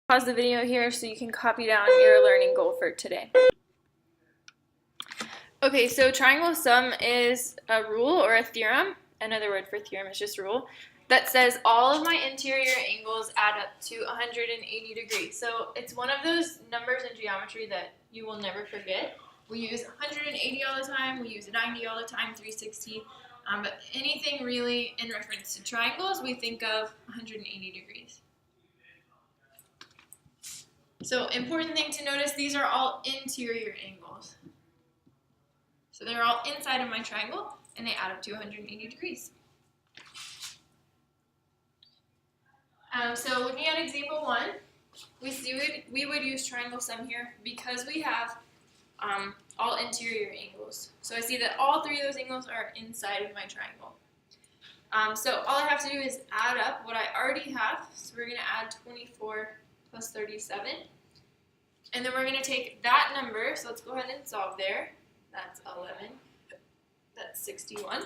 Pause the video here so you can copy down your learning goal for today. Okay, so triangle sum is a rule or a theorem. Another word for theorem is just rule. That says all of my interior angles add up to 180 degrees. So it's one of those numbers in geometry that you will never forget. We use 180 all the time, we use 90 all the time, 360. But anything really in reference to triangles, we think of 180 degrees. So important thing to notice, these are all interior angles. So they're all inside of my triangle, and they add up to 180 degrees. So looking at example 1, we would use triangle sum here because we have all interior angles. So I see that all three of those angles are inside of my triangle. So all I have to do is add up what I already have. So we're going to add 24 plus 37. And then we're going to take that number, so let's go ahead and solve there. That's 11. That's 61.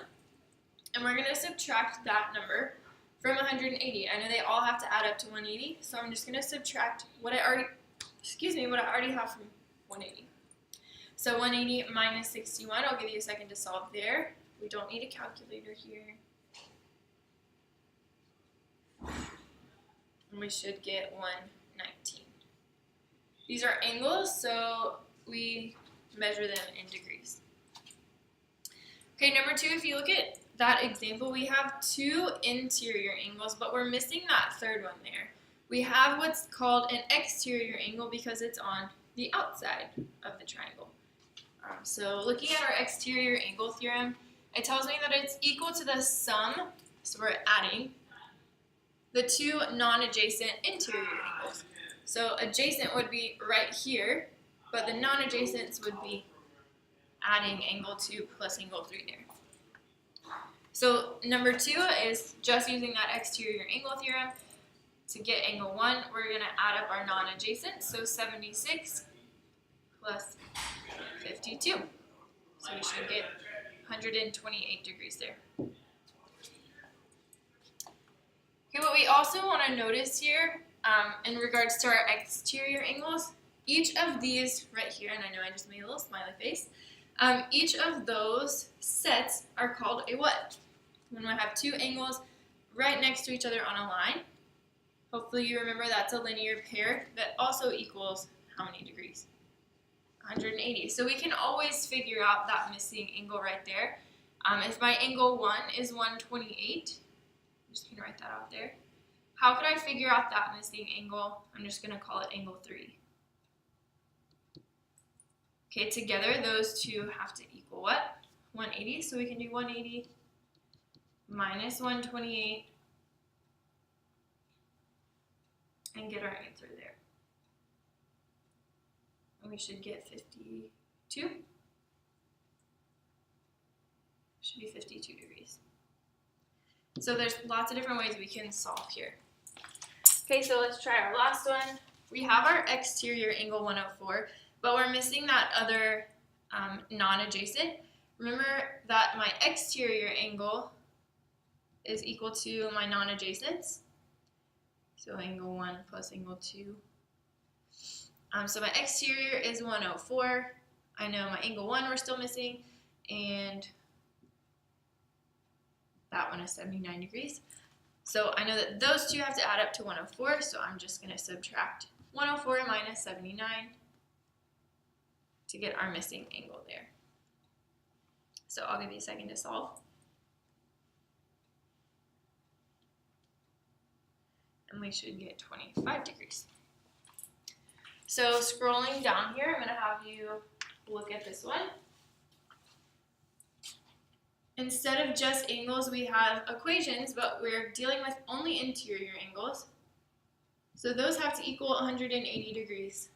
And we're going to subtract that number from 180. I know they all have to add up to 180, so I'm just going to subtract what I already have from 180. So 180 minus 61, I'll give you a second to solve there. We don't need a calculator here. And we should get 119. These are angles, so we measure them in degrees. Okay, number 2, if you look at that example, we have two interior angles, but we're missing that third one there. We have what's called an exterior angle because it's on the outside of the triangle. So looking at our exterior angle theorem, it tells me that it's equal to the sum, so we're adding, the two non-adjacent interior angles. So adjacent would be right here, but the non-adjacents would be adding angle 2 plus angle 3 there. So number 2 is just using that exterior angle theorem. To get angle 1, we're going to add up our non-adjacent, so 76 plus 52. So we should get 128 degrees there. Okay, what we also want to notice here in regards to our exterior angles, each of these right here, and I know I just made a little smiley face, each of those sets are called a what? When I have two angles right next to each other on a line, hopefully you remember that's a linear pair that also equals how many degrees? 180. So we can always figure out that missing angle right there. If my angle 1 is 128, I'm just going to write that out there. How could I figure out that missing angle? I'm just going to call it angle 3. Okay, together those two have to equal what? 180. So we can do 180 minus 128 and get our answer there. And we should get 52. Should be 52 degrees. So there's lots of different ways we can solve here. Okay, so let's try our last one. We have our exterior angle 104, but we're missing that other non-adjacent. Remember that my exterior angle is equal to my non-adjacents. So angle 1 plus angle 2. So my exterior is 104. I know my angle 1 we're still missing, and that one is 79 degrees. So I know that those two have to add up to 104, so I'm just going to subtract 104 minus 79 to get our missing angle there. So I'll give you a second to solve. And we should get 25 degrees. So scrolling down here, I'm going to have you look at this one. Instead of just angles, we have equations, but we're dealing with only interior angles. So those have to equal 180 degrees.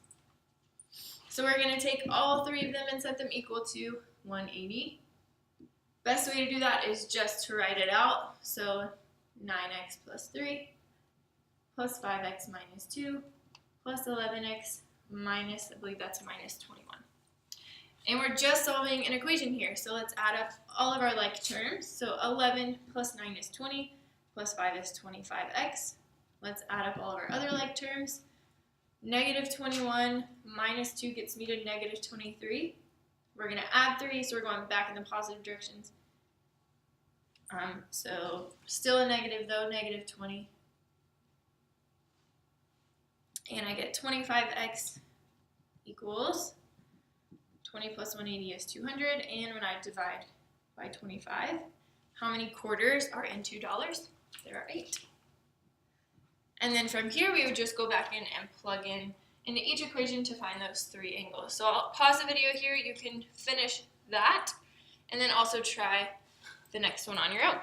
So we're going to take all three of them and set them equal to 180. Best way to do that is just to write it out. So 9x plus 3 plus 5x minus 2 plus 11x minus, I believe that's minus 21. And we're just solving an equation here, so let's add up all of our like terms. So 11 plus 9 is 20, plus 5 is 25x. Let's add up all of our other like terms. Negative 21 minus 2 gets me to negative 23. We're going to add 3, so we're going back in the positive directions. So still a negative though, negative 20. And I get 25x equals 20 plus 180 is 200. And when I divide by 25, how many quarters are in $2? There are 8. And then from here, we would just go back in and plug in into each equation to find those 3 angles. So I'll pause the video here. You can finish that and then also try the next one on your own.